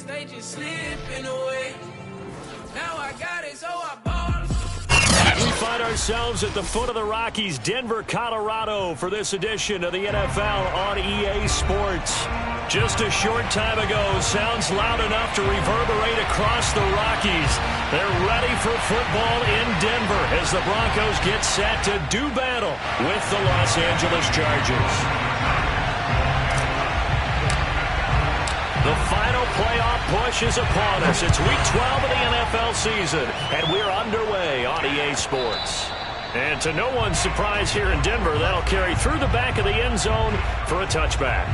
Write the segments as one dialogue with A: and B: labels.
A: guess they just slipping away. Now I got it, so I bought.
B: We find ourselves at the foot of the Rockies, Denver, Colorado, for this edition of the NFL on EA Sports. Just a short time ago, sounds loud enough to reverberate across the Rockies. They're ready for football in Denver as the Broncos get set to do battle with the Los Angeles Chargers. The final playoff push is upon us. It's Week 12 of the NFL season, and we're underway on EA Sports. And to no one's surprise here in Denver, that'll carry through the back of the end zone for a touchback.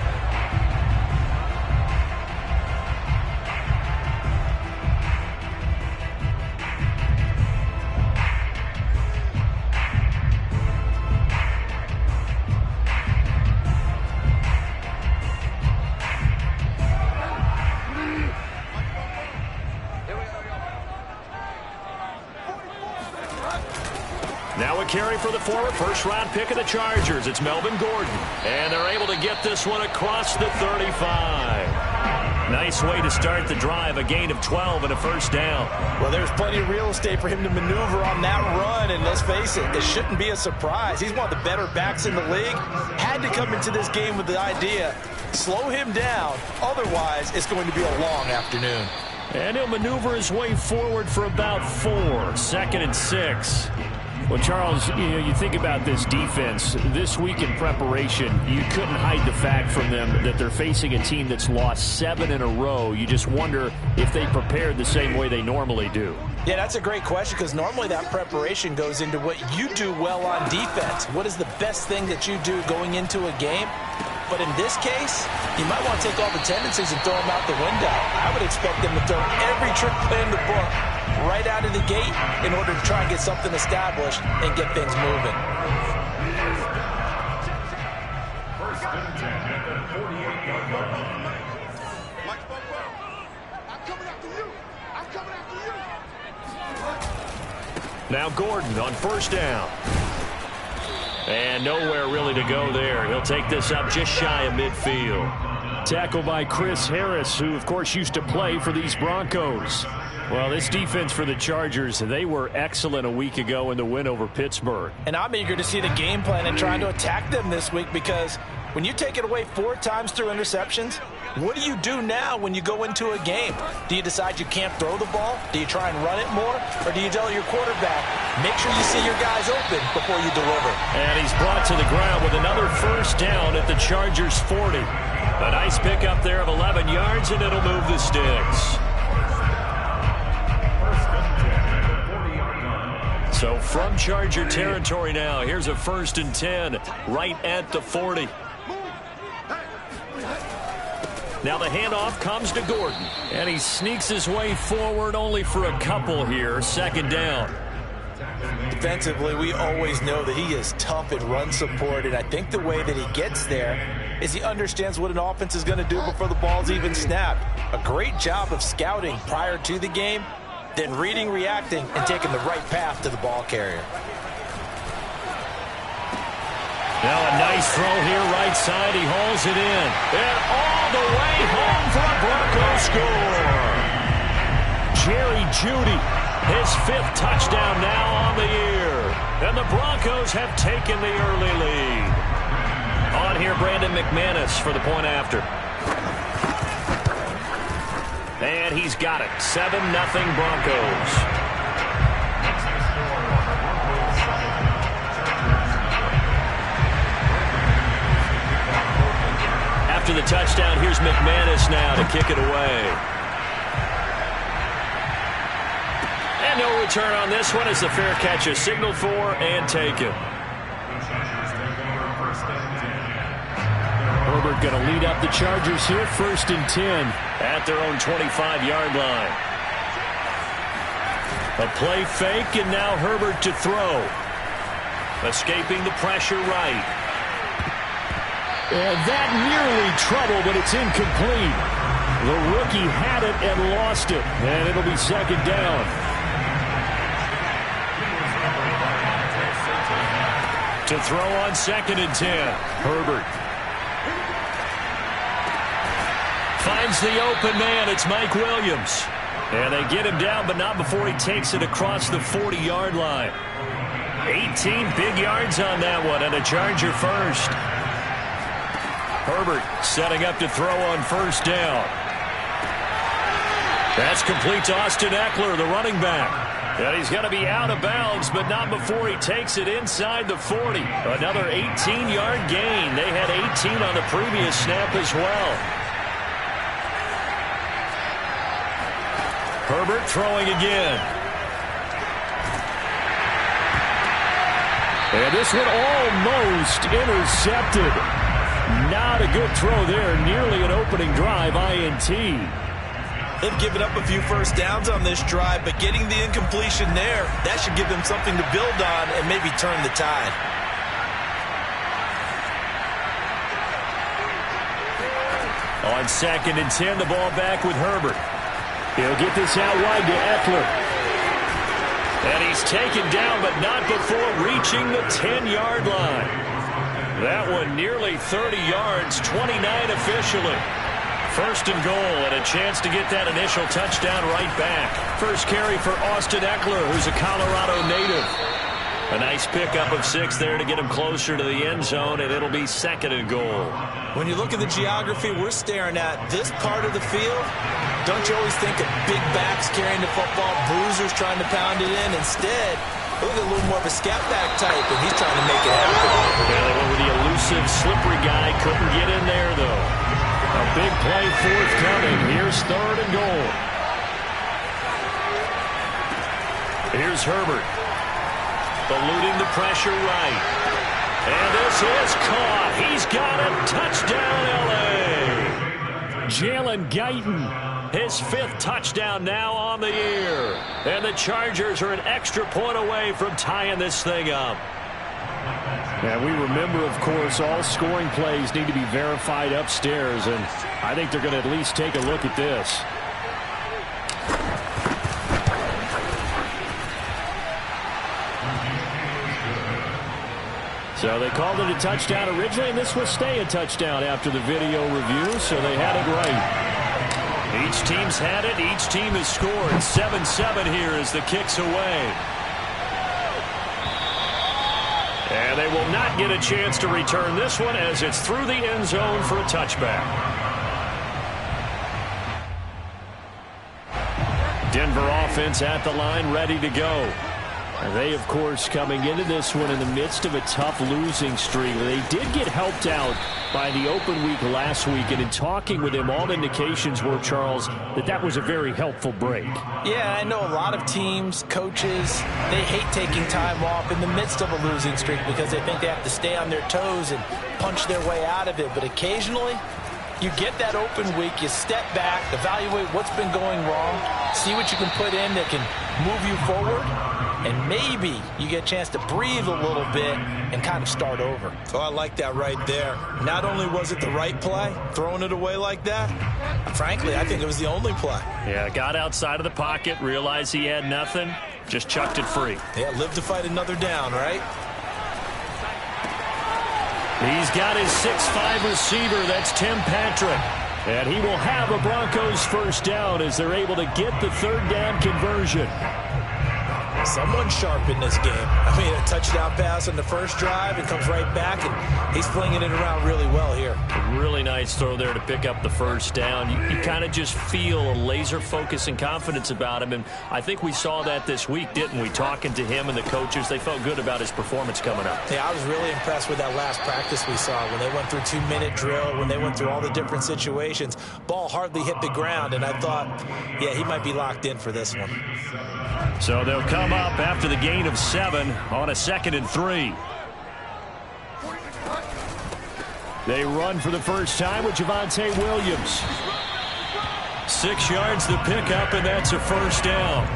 B: Now a carry for the former first-round pick of the Chargers. It's Melvin Gordon. And they're able to get this one across the 35. Nice way to start the drive, a gain of 12 and a first down.
C: Well, there's plenty of real estate for him to maneuver on that run, and let's face it, it shouldn't be a surprise. He's one of the better backs in the league. Had to come into this game with the idea, slow him down, otherwise it's going to be a long afternoon.
B: And he'll maneuver his way forward for about 4, 2nd and 6. Well, Charles, you think about this defense. This week in preparation, you couldn't hide the fact from them that they're facing a team that's lost 7 in a row. You just wonder if they prepared the same way they normally do.
C: Yeah, that's a great question because normally that preparation goes into what you do well on defense. What is the best thing that you do going into a game? But in this case, you might want to take all the tendencies and throw them out the window. I would expect them to throw every trick play in the book right out of the gate in order to try and get something established and get things moving.
D: First and 10 at the 48-yard line. I'm coming after you. I'm coming after you.
B: Now Gordon on first down. And nowhere really to go there. He'll take this up just shy of midfield. Tackle by Chris Harris, who, of course, used to play for these Broncos. Well, this defense for the Chargers, they were excellent a week ago in the win over Pittsburgh.
C: And I'm eager to see the game plan and trying to attack them this week because when you take it away 4 times through interceptions, what do you do now when you go into a game? Do you decide you can't throw the ball? Do you try and run it more? Or do you tell your quarterback, make sure you see your guys open before you deliver?
B: And he's brought to the ground with another first down at the Chargers 40. A nice pickup there of 11 yards, and it'll move the sticks. So from Charger territory now, here's a 1st and 10 right at the 40. Now the handoff comes to Gordon, and he sneaks his way forward only for a couple here. 2nd down.
C: Defensively, we always know that he is tough in run support, and I think the way that he gets there is he understands what an offense is going to do before the ball's even snapped. A great job of scouting prior to the game, then reading, reacting, and taking the right path to the ball carrier.
B: Now a nice throw here, right side. He hauls it in. And all the way home for a Broncos score. Jerry Jeudy, his 5th touchdown now on the year. And the Broncos have taken the early lead. On here, Brandon McManus for the point after. And he's got it. 7-0 Broncos. After the touchdown, here's McManus now to kick it away. And no return on this one as the fair catch is signaled for and taken. Herbert going to lead up the Chargers here, 1st and 10 at their own 25-yard line. A play fake, and now Herbert to throw. Escaping the pressure right. And that nearly trouble, but it's incomplete. The rookie had it and lost it, and it'll be 2nd down. To throw on 2nd and 10, Herbert. finds the open man. It's Mike Williams. And they get him down, but not before he takes it across the 40-yard line. 18 big yards on that one, and a Charger first. Herbert setting up to throw on first down. That's complete to Austin Eckler, the running back. And he's going to be out of bounds, but not before he takes it inside the 40. Another 18-yard gain. They had 18 on the previous snap as well. Herbert throwing again. And this one almost intercepted. Not a good throw there. Nearly an opening drive INT.
C: They've given up a few first downs on this drive, but getting the incompletion there, that should give them something to build on and maybe turn the tide.
B: On 2nd and 10, the ball back with Herbert. He'll get this out wide to Eckler. And he's taken down, but not before reaching the 10-yard line. That one nearly 30 yards, 29 officially. First and goal, and a chance to get that initial touchdown right back. First carry for Austin Eckler, who's a Colorado native. A nice pickup of 6 there to get him closer to the end zone, and it'll be 2nd and goal.
C: When you look at the geography we're staring at, this part of the field, don't you always think of big backs carrying the football, bruisers trying to pound it in? Instead, look at a little more of a scat back type, and he's trying to make it happen.
B: Yeah, they went with the elusive, slippery guy. Couldn't get in there, though. A big play forthcoming. Here's 3rd and goal. Here's Herbert. Eluding the pressure right. And this is caught. He's got it. Touchdown, L.A. Jalen Guyton, his 5th touchdown now on the year. And the Chargers are an extra point away from tying this thing up. Yeah, we remember, of course, all scoring plays need to be verified upstairs, and I think they're going to at least take a look at this. So they called it a touchdown originally, and this will stay a touchdown after the video review, so they had it right. Each team's had it. Each team has scored. 7-7 here as the kick's away. And they will not get a chance to return this one as it's through the end zone for a touchback. Denver offense at the line, ready to go. And they, of course, coming into this one in the midst of a tough losing streak. They did get helped out by the open week last week, and in talking with him, all indications were, Charles, that was a very helpful break.
C: Yeah, I know a lot of teams, coaches, they hate taking time off in the midst of a losing streak because they think they have to stay on their toes and punch their way out of it. But occasionally, you get that open week, you step back, evaluate what's been going wrong, see what you can put in that can move you forward, and maybe you get a chance to breathe a little bit and kind of start over. Oh, I like that right there. Not only was it the right play, throwing it away like that, frankly, I think it was the only play.
B: Yeah, got outside of the pocket, realized he had nothing, just chucked it free.
C: Yeah, live to fight another down, right?
B: He's got his 6'5" receiver, that's Tim Patrick. And he will have a Broncos first down as they're able to get the 3rd down conversion.
C: Someone's sharp in this game. I mean, a touchdown pass on the first drive, it comes right back, and he's flinging it around really well here.
B: Really nice throw there to pick up the first down. You kind of just feel a laser focus and confidence about him, and I think we saw that this week, didn't we? Talking to him and the coaches, they felt good about his performance coming up.
C: Yeah, I was really impressed with that last practice we saw when they went through 2-minute drill, when they went through all the different situations. Ball hardly hit the ground, and I thought, yeah, he might be locked in for this one.
B: So they'll come up after the gain of 7 on a 2nd and 3. They run for the first time with Javonte Williams. 6 yards the pickup, and that's a first down.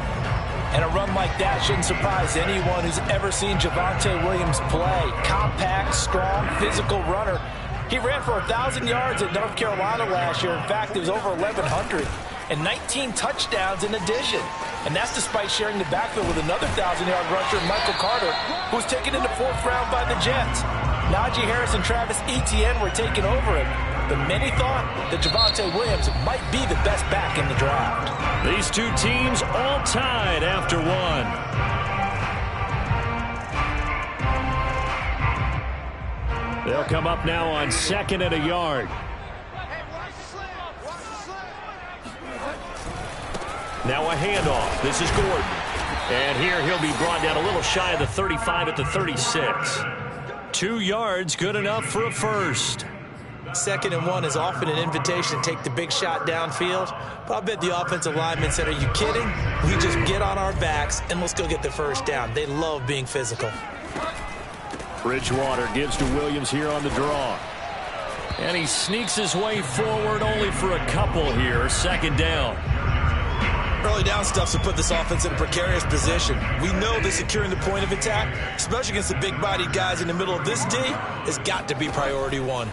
C: And a run like that shouldn't surprise anyone who's ever seen Javonte Williams play. Compact, strong, physical runner. He ran for 1,000 yards at North Carolina last year. In fact, it was over 1,100. And 19 touchdowns in addition. And that's despite sharing the backfield with another 1,000-yard rusher, Michael Carter, who was taken in the 4th round by the Jets. Najee Harris and Travis Etienne were taking over him. but many thought that Javonte Williams might be the best back in the draft.
B: These two teams all tied after one. They'll come up now on 2nd and a yard. Now a handoff. This is Gordon. And here he'll be brought down a little shy of the 35 at the 36. 2 yards, good enough for a first.
C: 2nd and 1 is often an invitation to take the big shot downfield. But I bet the offensive lineman said, are you kidding? We just get on our backs and let's go get the first down. They love being physical.
B: Bridgewater gives to Williams here on the draw. And he sneaks his way forward only for a couple here. 2nd down.
C: Early down stuffs will put this offense in a precarious position. We know that securing the point of attack, especially against the big-bodied guys in the middle of this D, has got to be priority 1.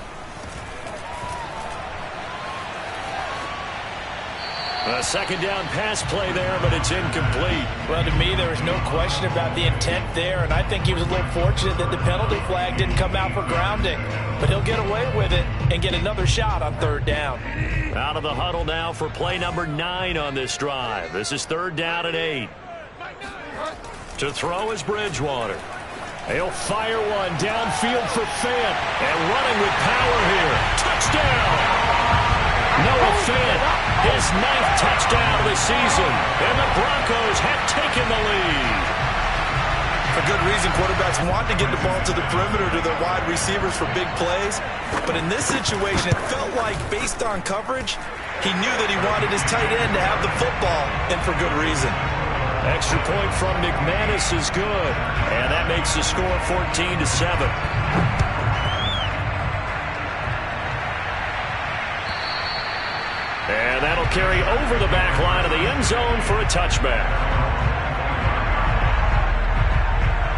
B: A 2nd down pass play there, but it's incomplete.
C: Well, to me, there was no question about the intent there, and I think he was a little fortunate that the penalty flag didn't come out for grounding. But he'll get away with it and get another shot on 3rd down.
B: Out of the huddle now for play number 9 on this drive. This is 3rd down and 8. To throw is Bridgewater. He'll fire one downfield for Fant. And running with power here. Touchdown! Noah Fant, his 9th touchdown of the season. And the Broncos have taken the lead.
C: For good reason, quarterbacks want to get the ball to the perimeter to their wide receivers for big plays. But in this situation, it felt like, based on coverage, he knew that he wanted his tight end to have the football, and for good reason.
B: Extra point from McManus is good. And that makes the score 14-7. And that'll carry over the back line of the end zone for a touchback.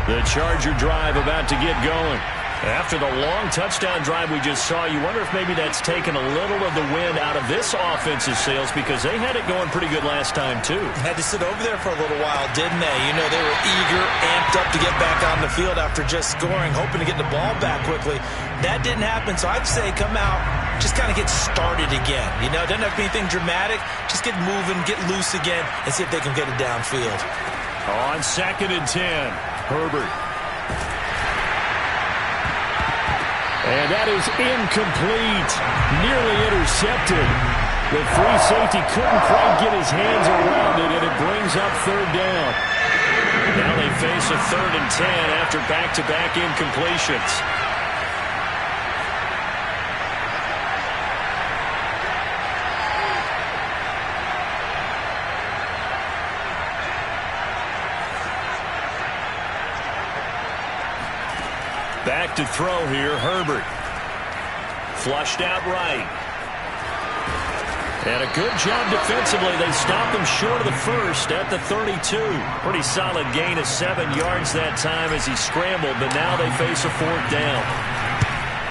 B: The Charger drive about to get going. After the long touchdown drive we just saw, you wonder if maybe that's taken a little of the wind out of this offensive sails, because they had it going pretty good last time, too.
C: Had to sit over there for a little while, didn't they? You know, they were eager, amped up to get back on the field after just scoring, hoping to get the ball back quickly. That didn't happen, so I'd say come out, just kind of get started again. You know, it doesn't have to be anything dramatic. Just get moving, get loose again, and see if they can get it downfield.
B: On 2nd and 10, Herbert. And that is incomplete. Nearly intercepted. The free safety couldn't quite get his hands around it, and it brings up 3rd down. Now they face a 3rd and 10 after back-to-back incompletions. Back to throw here, Herbert. Flushed out right. And a good job defensively. They stopped him short of the first at the 32. Pretty solid gain of 7 yards that time as he scrambled, but now they face a 4th down.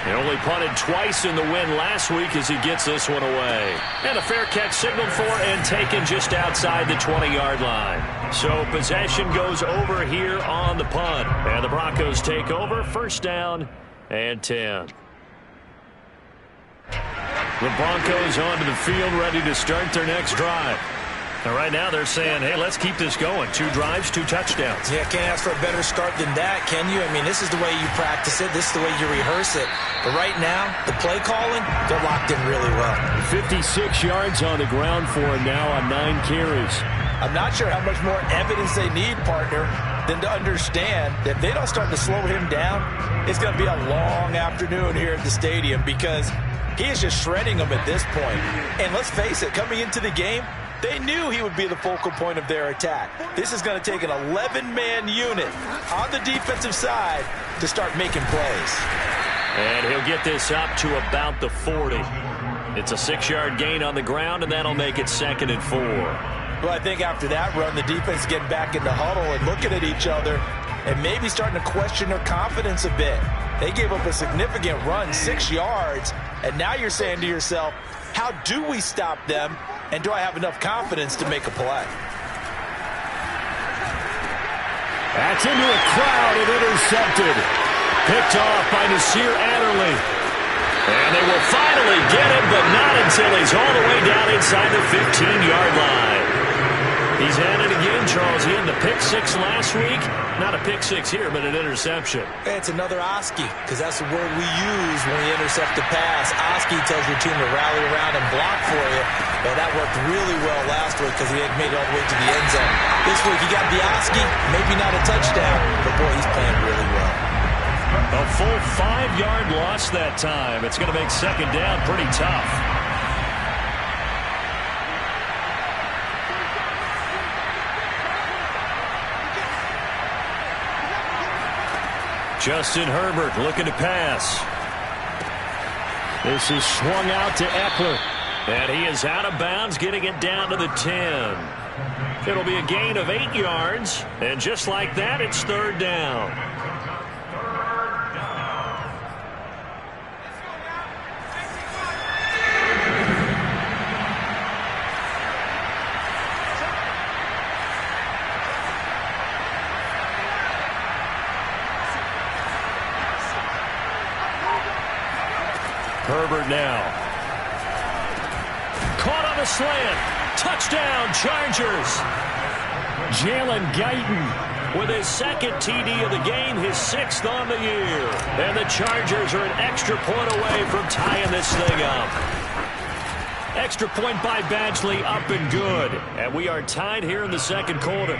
B: He only punted twice in the win last week as he gets this one away. And a fair catch signaled for and taken just outside the 20-yard line. So possession goes over here on the punt. And the Broncos take over, 1st down and 10. The Broncos onto the field, ready to start their next drive. And right now they're saying, hey, let's keep this going. 2 drives, 2 touchdowns.
C: Yeah, can't ask for a better start than that, can you? I mean, this is the way you practice it. This is the way you rehearse it. But right now, the play calling, they're locked in really well.
B: 56 yards on the ground for him now on 9 carries.
C: I'm not sure how much more evidence they need, partner, than to understand that if they don't start to slow him down, it's going to be a long afternoon here at the stadium, because he is just shredding them at this point. And let's face it, coming into the game, they knew he would be the focal point of their attack. This is going to take an 11-man unit on the defensive side to start making plays.
B: And he'll get this up to about the 40. It's a 6-yard gain on the ground, and that'll make it 2nd and 4.
C: Well, I think after that run, the defense getting back in the huddle and looking at each other and maybe starting to question their confidence a bit. They gave up a significant run, 6 yards, and now you're saying to yourself, how do we stop them, and do I have enough confidence to make a play?
B: That's into a crowd and intercepted. Picked off by Nasir Adderley. And they will finally get him, but not until he's all the way down inside the 15-yard line. He's at it again, Charles. He had the pick six last week. Not a pick six here, but an interception.
C: It's another Oski, because that's the word we use when we intercept the pass. Oski tells your team to rally around and block for you. But that worked really well last week because he had made it all the way to the end zone. This week he got the Oski, maybe not a touchdown, but boy, he's playing really well.
B: A full 5-yard loss that time. It's going to make second down pretty tough. Justin Herbert looking to pass. This is swung out to Eckler. And he is out of bounds, getting it down to the 10. It'll be a gain of 8 yards. And just like that, it's third down. Herbert now. Caught on the slant. Touchdown, Chargers. Jalen Guyton with his second TD of the game, his 6th on the year. And the Chargers are an extra point away from tying this thing up. Extra point by Badgley, up and good. And we are tied here in the second quarter.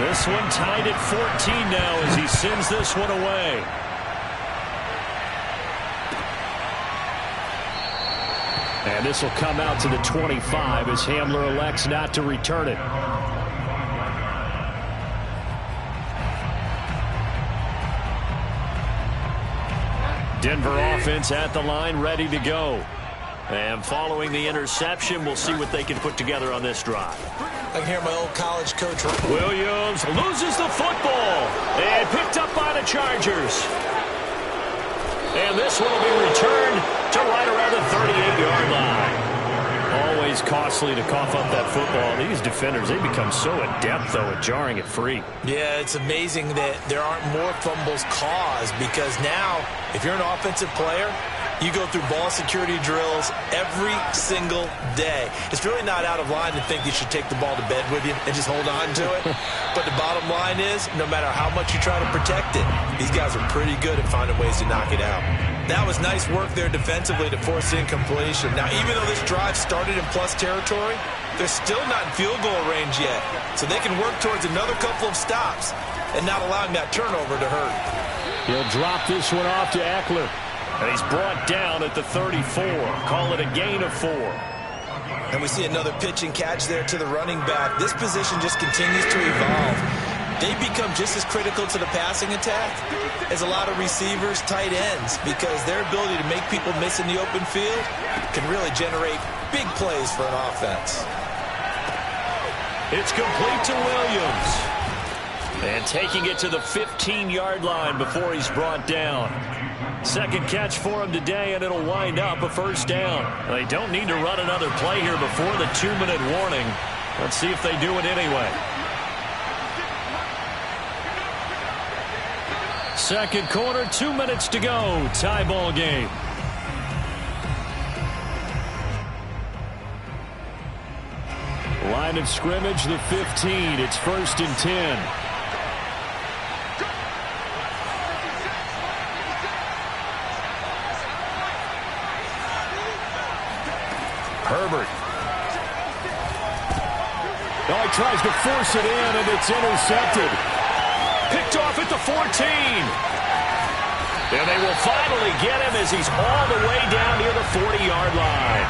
B: This one tied at 14 now as he sends this one away. And this will come out to the 25 as Hamler elects not to return it. Denver offense at the line, ready to go. And following the interception, we'll see what they can put together on this drive.
C: I can hear my old college coach.
B: Williams loses the football and picked up by the Chargers. And this one will be returned to right around the 38-yard line. Always costly to cough up that football. These defenders, they become so adept, though, at jarring it free.
C: Yeah, it's amazing that there aren't more fumbles caused because now, if you're an offensive player, you go through ball security drills every single day. It's really not out of line to think you should take the ball to bed with you and just hold on to it. But the bottom line is, no matter how much you try to protect it, these guys are pretty good at finding ways to knock it out. That was nice work there defensively to force incompletion. Now, even though this drive started in plus territory, they're still not in field goal range yet. So they can work towards another couple of stops and not allowing that turnover to hurt.
B: He'll drop this one off to Eckler. And he's brought down at the 34. Call it a gain of 4.
C: And we see another pitch and catch there to the running back. This position just continues to evolve. They become just as critical to the passing attack as a lot of receivers, tight ends, because their ability to make people miss in the open field can really generate big plays for an offense.
B: It's complete to Williams. And taking it to the 15-yard line before he's brought down. Second catch for him today, and it'll wind up a first down. They don't need to run another play here before the 2-minute warning. Let's see if they do it anyway. Second quarter, 2 minutes to go. Tie ball game. Line of scrimmage, the 15. It's 1st and 10. Herbert. Oh, he tries to force it in, and it's intercepted. Picked off at the 14. And they will finally get him as he's all the way down near the 40-yard line.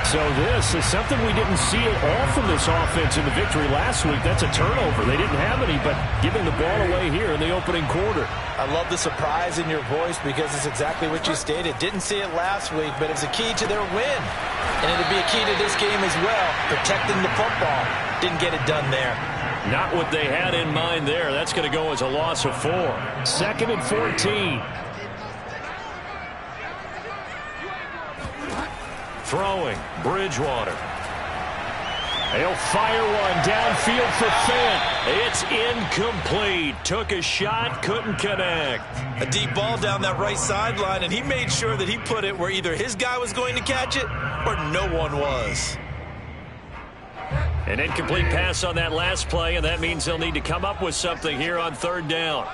B: So this is something we didn't see at all from this offense in the victory last week. That's a turnover. They didn't have any, but giving the ball away here in the opening quarter.
C: I love the surprise in your voice because it's exactly what you stated. Didn't see it last week, but it was a key to their win. And it'll be a key to this game as well, protecting the football. Didn't get it done there.
B: Not what they had in mind there. That's going to go as a loss of 4. 2nd and 14. Throwing, Bridgewater. He'll fire one downfield for Fant. It's incomplete. Took a shot, couldn't connect.
C: A deep ball down that right sideline, and he made sure that he put it where either his guy was going to catch it or no one was.
B: An incomplete pass on that last play, and that means they'll need to come up with something here on third down.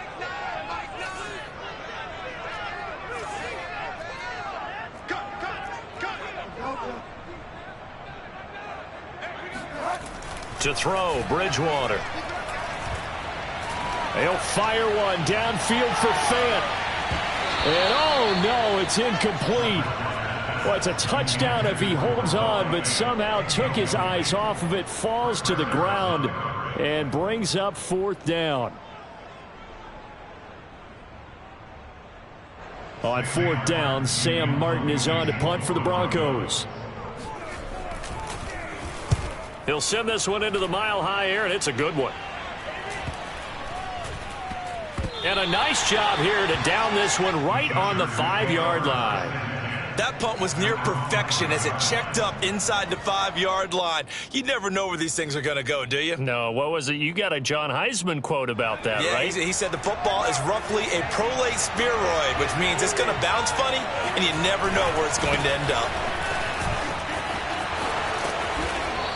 B: To throw, Bridgewater. He'll fire one downfield for Fant. And oh no, it's incomplete. Well, it's a touchdown if he holds on, but somehow took his eyes off of it, falls to the ground, and brings up fourth down. On fourth down, Sam Martin is on to punt for the Broncos. He'll send this one into the mile-high air, and it's a good one. And a nice job here to down this one right on the 5-yard line.
C: That punt was near perfection as it checked up inside the 5-yard line. You never know where these things are going to go, do you?
B: No, what was it? You got a John Heisman quote about that,
C: yeah,
B: right?
C: He said the football is roughly a prolate spheroid, which means it's going to bounce funny, and you never know where it's going to end up.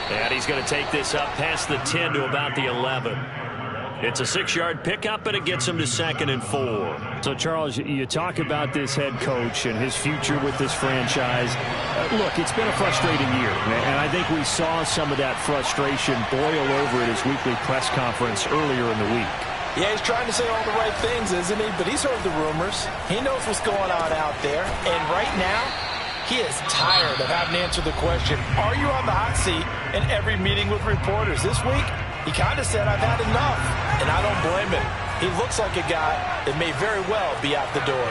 B: And he's going to take this up past the 10 to about the 11. It's a 6-yard pickup, and it gets him to 2nd and 4. So, Charles, you talk about this head coach and his future with this franchise. Look, it's been a frustrating year, and I think we saw some of that frustration boil over at his weekly press conference earlier in the week.
C: Yeah, he's trying to say all the right things, isn't he? But he's heard the rumors. He knows what's going on out there. And right now, he is tired of having to answer the question, are you on the hot seat in every meeting with reporters? This week, he kind of said, I've had enough, and I don't blame him. He looks like a guy that may very well be out the door.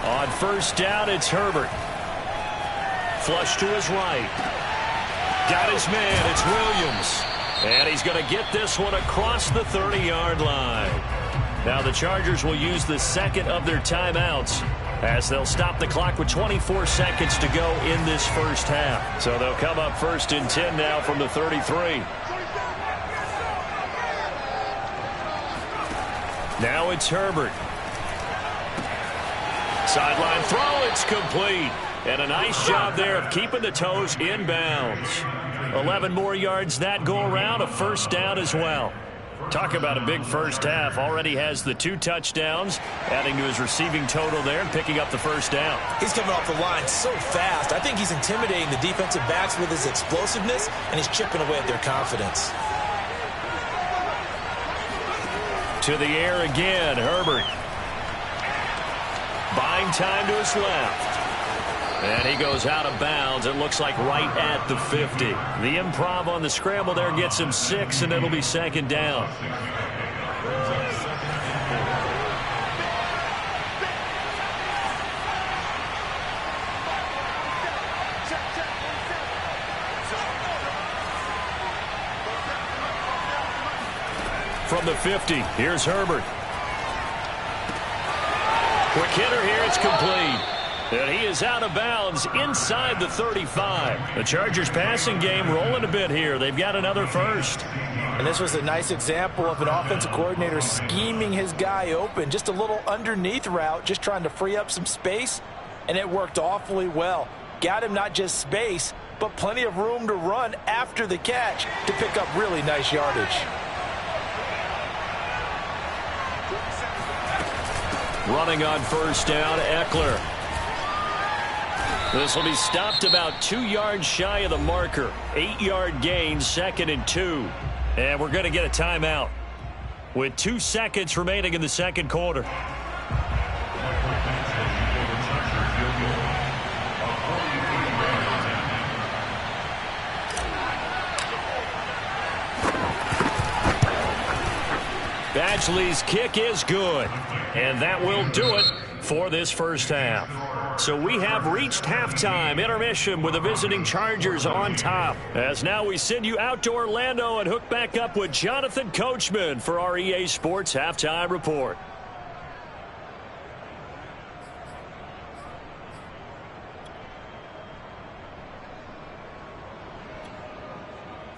B: On first down, it's Herbert. Flush to his right. Got his man, it's Williams. And he's going to get this one across the 30-yard line. Now the Chargers will use the second of their timeouts as they'll stop the clock with 24 seconds to go in this first half. So they'll come up 1st and 10 now from the 33. Now it's Herbert. Sideline throw, it's complete. And a nice job there of keeping the toes inbounds. 11 more yards that go around, a first down as well. Talk about a big first half. Already has the 2 touchdowns, adding to his receiving total there and picking up the first down.
C: He's coming off the line so fast. I think he's intimidating the defensive backs with his explosiveness, and he's chipping away at their confidence.
B: To the air again, Herbert. Buying time to his left. And he goes out of bounds. It looks like right at the 50. The improv on the scramble there gets him 6, and it'll be 2nd down. From the 50, here's Herbert. Quick hitter here, it's complete. And he is out of bounds inside the 35. The Chargers passing game rolling a bit here. They've got another first.
C: And this was a nice example of an offensive coordinator scheming his guy open. Just a little underneath route, just trying to free up some space. And it worked awfully well. Got him not just space, but plenty of room to run after the catch to pick up really nice yardage.
B: Running on first down, Eckler. This will be stopped about 2 yards shy of the marker. 8-yard gain, 2nd and 2. And we're going to get a timeout with 2 seconds remaining in the second quarter. Badgley's kick is good. And that will do it for this first half. So we have reached halftime intermission with the visiting Chargers on top. As now we send you out to Orlando and hook back up with Jonathan Coachman for our EA Sports Halftime Report.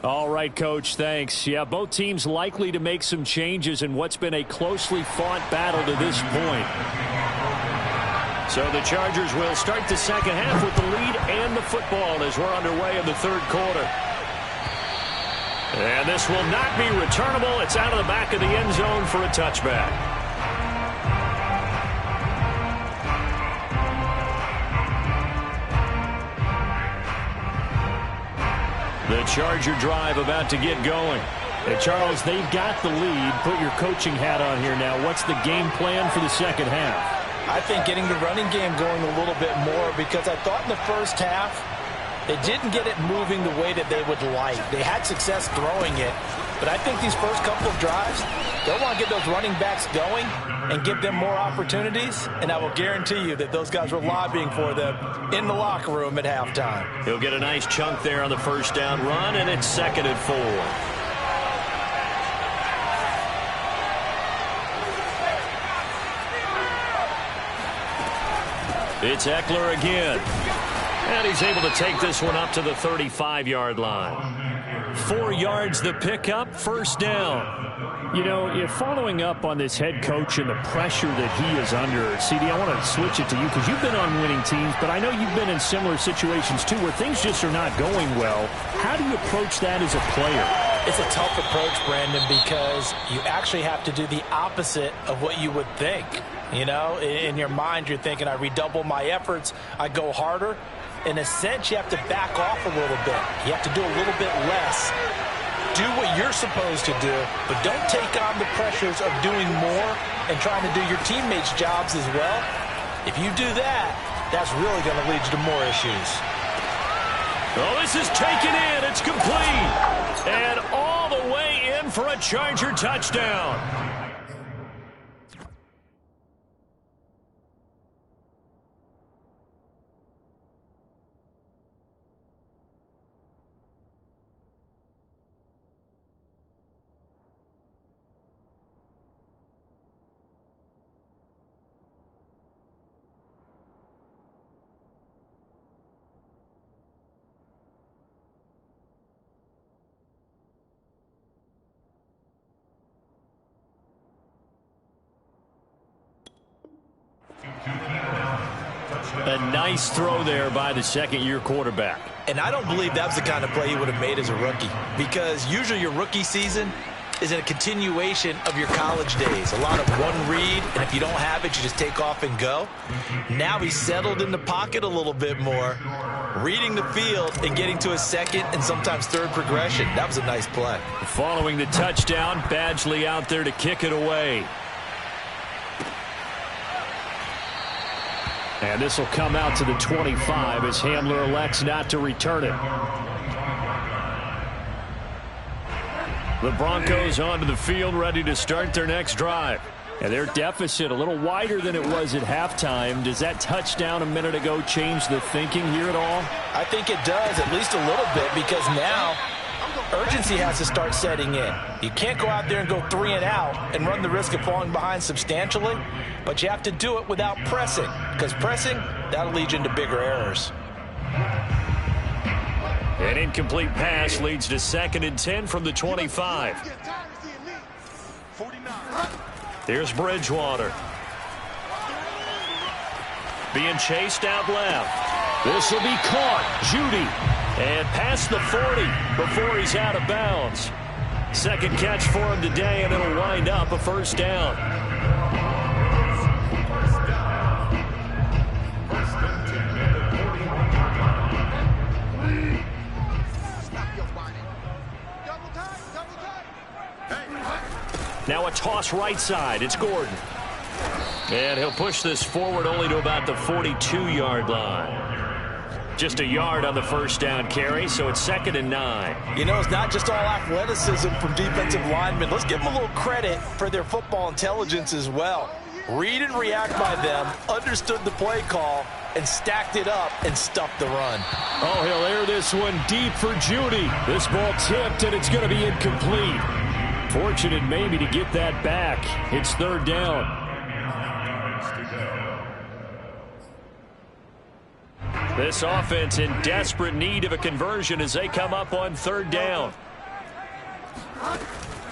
B: All right, Coach, thanks. Yeah, both teams likely to make some changes in what's been a closely fought battle to this point. So the Chargers will start the second half with the lead and the football as we're underway in the third quarter. And this will not be returnable. It's out of the back of the end zone for a touchback. The Charger drive about to get going. And Charles, they've got the lead. Put your coaching hat on here now. What's the game plan for the second half?
C: I think getting the running game going a little bit more, because I thought in the first half they didn't get it moving the way that they would like. They had success throwing it, but I think these first couple of drives, they'll want to get those running backs going and give them more opportunities, and I will guarantee you that those guys were lobbying for them in the locker room at halftime.
B: He'll get a nice chunk there on the first down run, and it's 2nd and 4. It's Eckler again. And he's able to take this one up to the 35-yard line. 4 yards the pickup, first down. You know, if following up on this head coach and the pressure that he is under, CD, I want to switch it to you because you've been on winning teams, but I know you've been in similar situations too where things just are not going well. How do you approach that as a player?
C: It's a tough approach, Brandon, because you actually have to do the opposite of what you would think. You know, in your mind, you're thinking, I redouble my efforts, I go harder. In a sense, you have to back off a little bit. You have to do a little bit less. Do what you're supposed to do, but don't take on the pressures of doing more and trying to do your teammates' jobs as well. If you do that, that's really going to lead you to more issues.
B: Oh, this is taken in. It's complete. And all the way in for a Charger touchdown. A nice throw there by the second-year quarterback.
C: And I don't believe that was the kind of play he would have made as a rookie, because usually your rookie season is a continuation of your college days. A lot of one read, and if you don't have it, you just take off and go. Now he's settled in the pocket a little bit more, reading the field and getting to a second and sometimes third progression. That was a nice play.
B: Following the touchdown, Badgley out there to kick it away. And this will come out to the 25 as Hamler elects not to return it. The Broncos onto the field, ready to start their next drive. And their deficit a little wider than it was at halftime. Does that touchdown a minute ago change the thinking here at all?
C: I think it does, at least a little bit, because now urgency has to start setting in. You can't go out there and go 3 and out and run the risk of falling behind substantially, but you have to do it without pressing, because pressing, that'll lead you into bigger errors.
B: An incomplete pass leads to 2nd and 10 from the 25. Here's Bridgewater. Being chased out left. This will be caught. Judy. And past the 40 before he's out of bounds. Second catch for him today, and it'll wind up a first down. Now a toss right side. It's Gordon. And he'll push this forward only to about the 42-yard line. Just a yard on the first down carry, so it's 2nd and 9.
C: You know, it's not just all athleticism from defensive linemen. Let's give them a little credit for their football intelligence as well. Read and react by them, understood the play call, and stacked it up and stuffed the run.
B: Oh, he'll air this one deep for Judy. This ball tipped, and it's going to be incomplete. Fortunate maybe to get that back. It's 3rd down. This offense in desperate need of a conversion as they come up on 3rd down.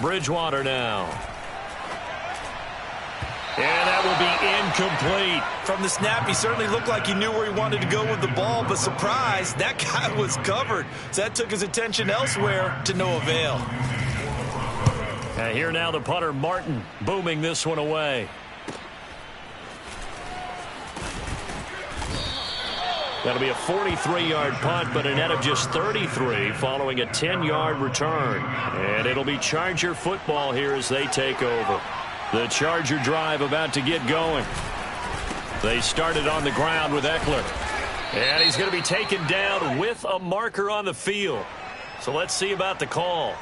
B: Bridgewater now. And that will be incomplete.
C: From the snap, he certainly looked like he knew where he wanted to go with the ball, but surprise, that guy was covered. So that took his attention elsewhere to no avail.
B: And here now the punter, Martin, booming this one away. That'll be a 43-yard punt, but a net of just 33 following a 10-yard return. And it'll be Charger football here as they take over. The Charger drive about to get going. They started on the ground with Eckler. And he's going to be taken down with a marker on the field. So let's see about the call.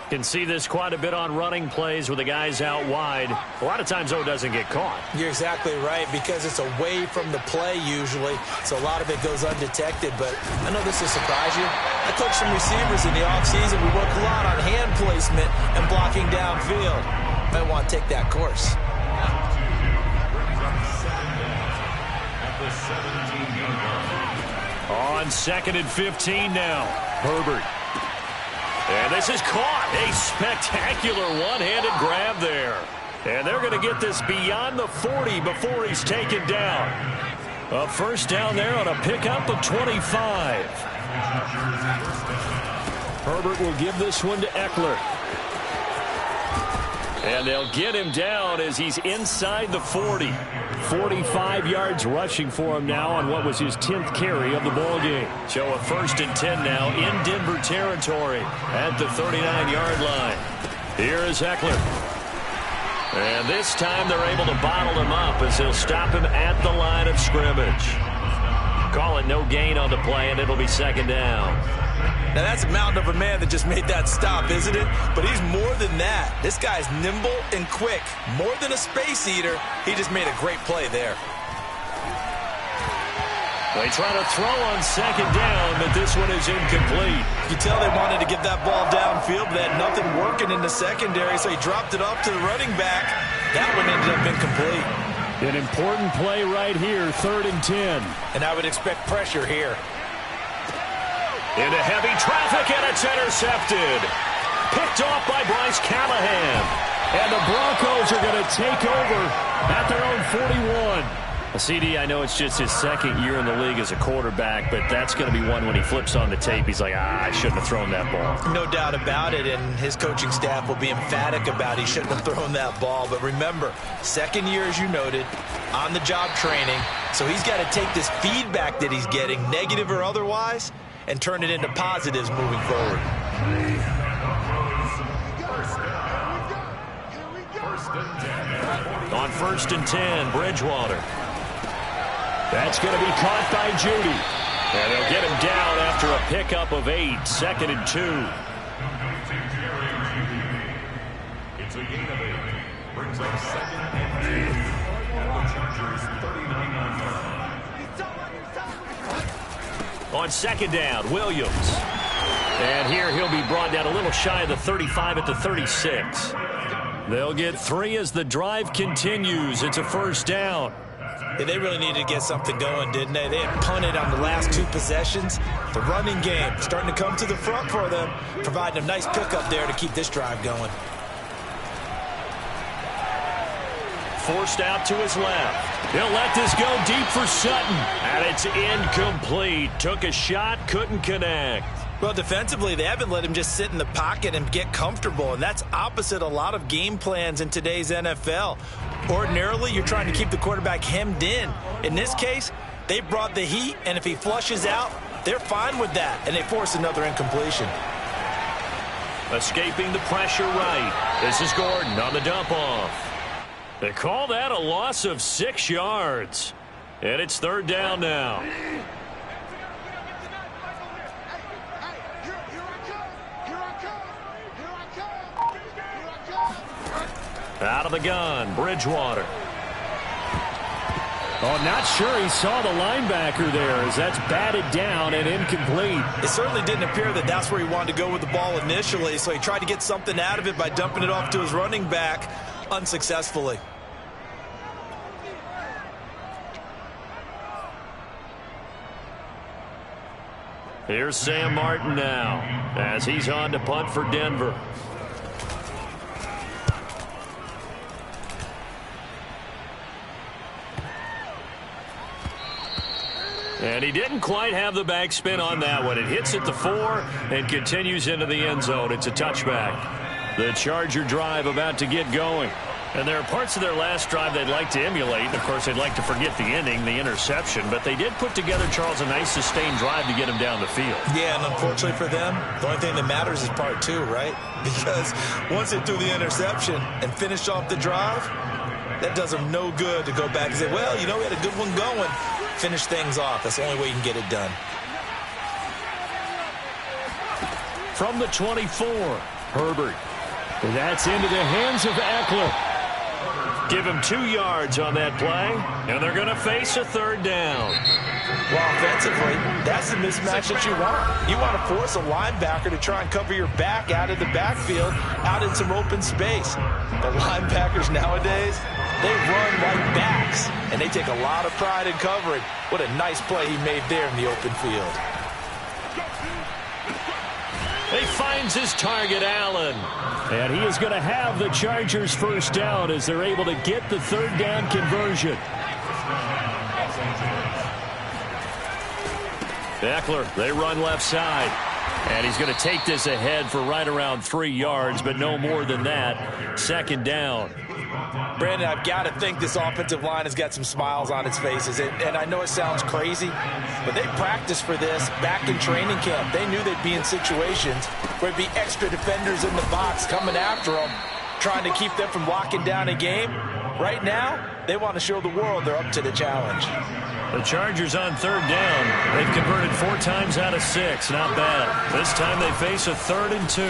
B: Can see this quite a bit on running plays with the guys out wide. A lot of times, though, it doesn't get caught.
C: You're exactly right, because it's away from the play usually, so a lot of it goes undetected. But I know this will surprise you. I coached some receivers in the offseason. We work a lot on hand placement and blocking downfield. Might want to take that course.
B: On 2nd and 15 now, Herbert. And this is caught. A spectacular one-handed grab there. And they're going to get this beyond the 40 before he's taken down. A first down there on a pickup of 25. Herbert will give this one to Eckler. And they'll get him down as he's inside the 40. 45 yards rushing for him now on what was his 10th carry of the ball game. So a 1st and 10 now in Denver territory at the 39-yard line. Here is Eckler. And this time they're able to bottle him up as he'll stop him at the line of scrimmage. Call it no gain on the play, and it'll be 2nd down.
C: Now, that's a mountain of a man that just made that stop, isn't it? But he's more than that. This guy's nimble and quick. More than a space eater, he just made a great play there.
B: They try to throw on 2nd down, but this one is incomplete.
C: You can tell they wanted to get that ball downfield, but they had nothing working in the secondary, so he dropped it off to the running back. That one ended up incomplete.
B: An important play right here, 3rd and 10.
C: And I would expect pressure here.
B: Into heavy traffic, and it's intercepted. Picked off by Bryce Callahan. And the Broncos are going to take over at their own 41. CD, I know it's just his 2nd year in the league as a quarterback, but that's going to be one when he flips on the tape. He's like, I shouldn't have thrown that ball.
C: No doubt about it, and his coaching staff will be emphatic about he shouldn't have thrown that ball. But remember, 2nd year, as you noted, on-the-job training, so he's got to take this feedback that he's getting, negative or otherwise, and turn it into positives moving forward.
B: On 1st and 10, Bridgewater. That's going to be caught by Judy. And they'll get him down after a pickup of 8, 2nd and 2.
D: It's a gain of 8. Brings up 2nd and 2. The Chargers 39
B: On 2nd down, Williams. And here he'll be brought down a little shy of the 35 at the 36. They'll get 3 as the drive continues. It's a 1st down.
C: Yeah, they really needed to get something going, didn't they? They had punted on the last 2 possessions. The running game starting to come to the front for them, providing a nice pickup there to keep this drive going.
B: Forced out to his left. He'll let this go deep for Sutton. And it's incomplete. Took a shot, couldn't connect.
C: Well, defensively, they haven't let him just sit in the pocket and get comfortable, and that's opposite a lot of game plans in today's NFL. Ordinarily, you're trying to keep the quarterback hemmed in. In this case, they brought the heat, and if he flushes out, they're fine with that, and they force another incompletion.
B: Escaping the pressure right. This is Gordon on the dump-off. They call that a loss of 6 yards. And it's 3rd down now. Out of the gun, Bridgewater. Oh, not sure he saw the linebacker there as that's batted down and incomplete.
C: It certainly didn't appear that that's where he wanted to go with the ball initially, so he tried to get something out of it by dumping it off to his running back unsuccessfully.
B: Here's Sam Martin now as he's on to punt for Denver. And he didn't quite have the backspin on that one. It hits at the 4 and continues into the end zone. It's a touchback. The Charger drive about to get going. And there are parts of their last drive they'd like to emulate. Of course, they'd like to forget the ending, the interception. But they did put together, Charles, a nice sustained drive to get him down the field.
C: Yeah, and unfortunately for them, the only thing that matters is part 2, right? Because once they threw the interception and finished off the drive, that does them no good to go back and say, well, you know, we had a good one going. Finish things off. That's the only way you can get it done.
B: From the 24, Herbert. That's into the hands of Eckler. Give him 2 yards on that play, and they're going to face a 3rd down.
C: Well, offensively, that's the mismatch that you want. You want to force a linebacker to try and cover your back out of the backfield, out in some open space. The linebackers nowadays, they run like backs, and they take a lot of pride in covering. What a nice play he made there in the open field.
B: He finds his target, Allen. And he is going to have the Chargers first down as they're able to get the 3rd down conversion. Eckler, they run left side. And he's going to take this ahead for right around 3 yards, but no more than that. 2nd down.
C: Brandon, I've got to think this offensive line has got some smiles on its faces. And I know it sounds crazy, but they practiced for this back in training camp. They knew they'd be in situations where there'd be extra defenders in the box coming after them, trying to keep them from locking down a game. Right now, they want to show the world they're up to the challenge.
B: The Chargers on 3rd down. They've converted 4 times out of 6. Not bad. This time they face a 3rd and 2.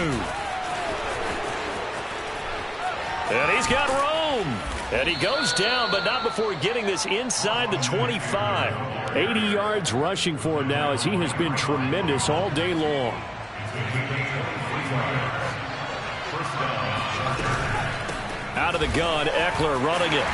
B: And he's got room. And he goes down, but not before getting this inside the 25. 80 yards rushing for him now as he has been tremendous all day long. Out of the gun, Eckler running it.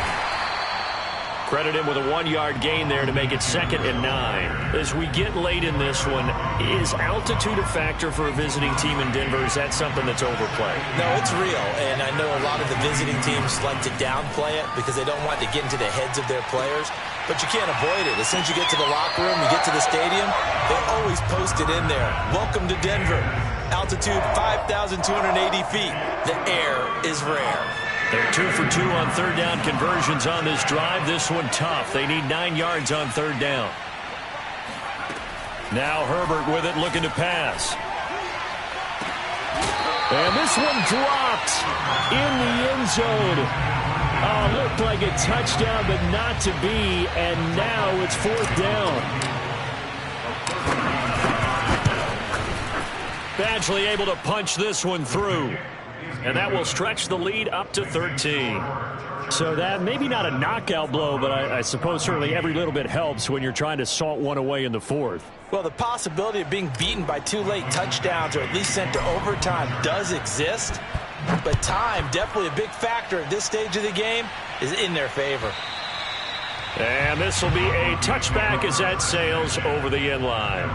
B: Credit him with a 1-yard gain there to make it 2nd and 9. As we get late in this one, is altitude a factor for a visiting team in Denver? Is that something that's overplayed?
C: No, it's real, and I know a lot of the visiting teams like to downplay it because they don't want to get into the heads of their players, but you can't avoid it. As soon as you get to the locker room, you get to the stadium, they always post it in there. Welcome to Denver. Altitude 5,280 feet. The air is rare.
B: They're 2 for 2 on 3rd down conversions on this drive. This one tough. They need 9 yards on 3rd down. Now Herbert with it, looking to pass. And this one dropped in the end zone. Looked like a touchdown, but not to be. And now it's 4th down. Badgley able to punch this one through. And that will stretch the lead up to 13. So that maybe not a knockout blow, but I suppose certainly every little bit helps when you're trying to salt one away in the 4th.
C: Well, the possibility of being beaten by 2 late touchdowns or at least sent to overtime does exist. But time, definitely a big factor at this stage of the game, is in their favor.
B: And this will be a touchback as that sails over the end line.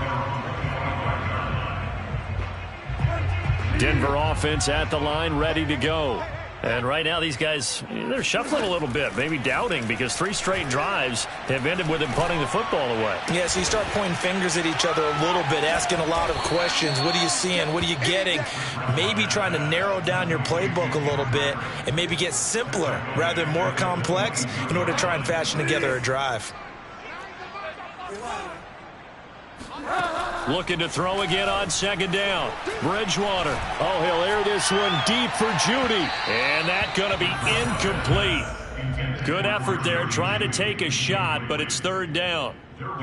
B: Denver offense at the line, ready to go. And right now these guys, they're shuffling a little bit, maybe doubting, because 3 straight drives have ended with them punting the football away.
C: Yeah, so you start pointing fingers at each other a little bit, asking a lot of questions. What are you seeing? What are you getting? Maybe trying to narrow down your playbook a little bit and maybe get simpler rather than more complex in order to try and fashion together a drive.
B: Looking to throw again on 2nd down. Bridgewater. Oh, he'll air this one deep for Judy. And that's going to be incomplete. Good effort there, trying to take a shot, but it's 3rd down.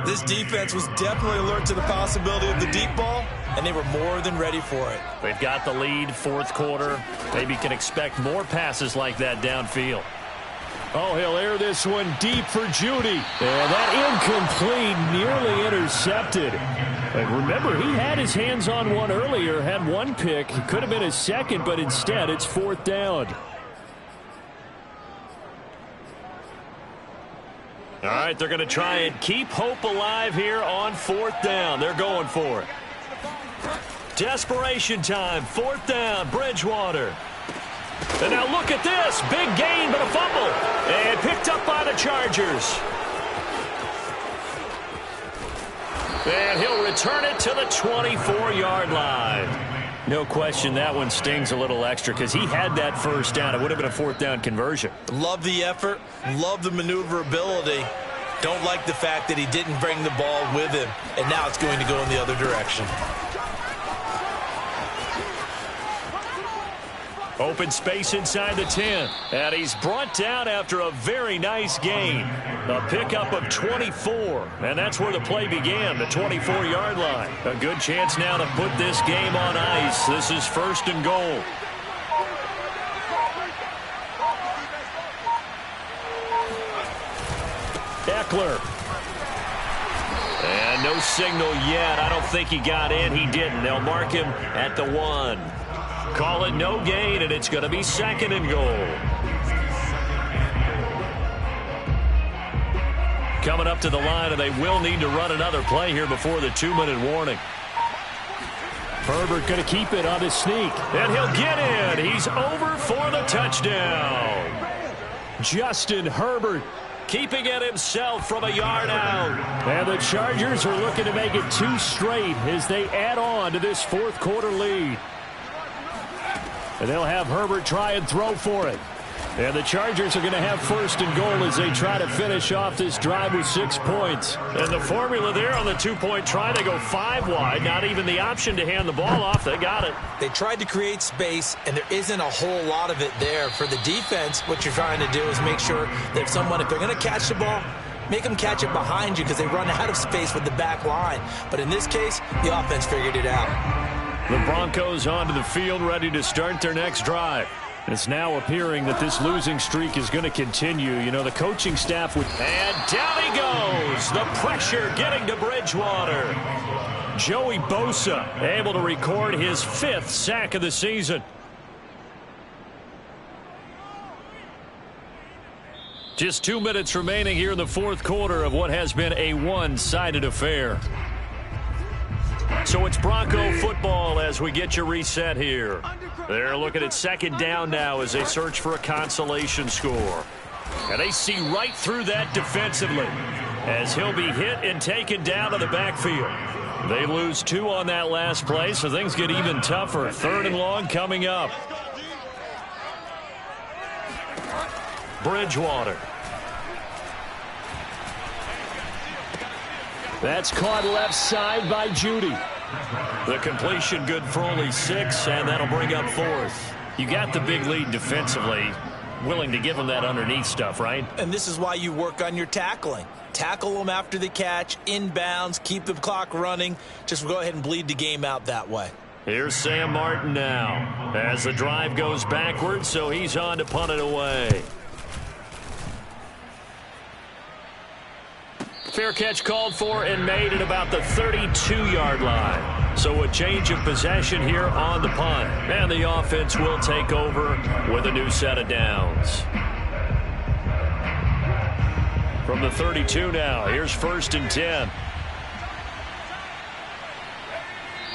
C: This defense was definitely alert to the possibility of the deep ball, and they were more than ready for it.
B: They've got the lead, 4th quarter. Maybe can expect more passes like that downfield. Oh, he'll air this one deep for Judy. And that incomplete, nearly intercepted. And remember, he had his hands on one earlier, had 1 pick. It could have been his 2nd, but instead it's 4th down. All right, they're going to try and keep hope alive here on 4th down. They're going for it. Desperation time, 4th down, Bridgewater. And now look at this. Big gain, but a fumble. And picked up by the Chargers. And he'll return it to the 24-yard line. No question that one stings a little extra because he had that first down. It would have been a fourth down conversion.
C: Love the effort. Love the maneuverability. Don't like the fact that he didn't bring the ball with him. And now it's going to go in the other direction.
B: Open space inside the 10. And he's brought down after a very nice gain. A pickup of 24. And that's where the play began, the 24-yard line. A good chance now to put this game on ice. This is 1st and goal. Eckler. And no signal yet. I don't think he got in. He didn't. They'll mark him at the 1. Call it no gain, and it's going to be 2nd and goal. Coming up to the line, and they will need to run another play here before the 2-minute warning. Herbert going to keep it on his sneak. And he'll get in. He's over for the touchdown. Justin Herbert keeping it himself from a yard out. And the Chargers are looking to make it 2 straight as they add on to this 4th quarter lead. And they'll have Herbert try and throw for it. And the Chargers are going to have 1st and goal as they try to finish off this drive with 6 points. And the formula there on the 2-point try, they go 5 wide. Not even the option to hand the ball off. They got it.
C: They tried to create space, and there isn't a whole lot of it there. For the defense, what you're trying to do is make sure that if they're going to catch the ball, make them catch it behind you because they run out of space with the back line. But in this case, the offense figured it out.
B: The Broncos onto the field, ready to start their next drive. It's now appearing that this losing streak is going to continue. You know, the coaching staff would... And down he goes! The pressure getting to Bridgewater. Joey Bosa able to record his 5th sack of the season. Just 2 minutes remaining here in the 4th quarter of what has been a one-sided affair. So it's Bronco football as we get you reset here. They're looking at 2nd down now as they search for a consolation score. And they see right through that defensively as he'll be hit and taken down to the backfield. They lose 2 on that last play, so things get even tougher. 3rd and long coming up. Bridgewater. That's caught left side by Judy. The completion good for only 6, and that'll bring up 4th. You got the big lead defensively. Willing to give them that underneath stuff, right? And
C: this is why you work on your tackling. Tackle them after the catch, inbounds, keep the clock running. Just go ahead and bleed the game out that way.
B: Here's Sam Martin now as the drive goes backwards, so he's on to punt it away. Fair catch called for and made at about the 32-yard line. So a change of possession here on the punt. And the offense will take over with a new set of downs. From the 32 now, here's 1st and 10.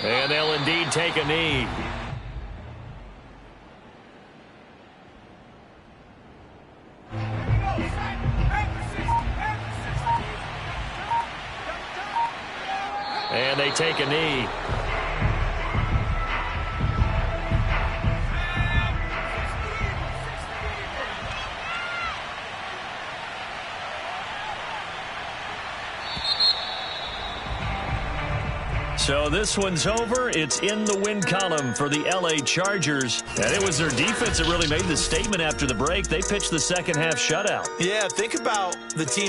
B: And they'll indeed take a knee. And they take a knee. So this one's over. It's in the win column for the L.A. Chargers. And it was their defense that really made the statement after the break. They pitched the second half shutout.
C: Yeah, think about the team.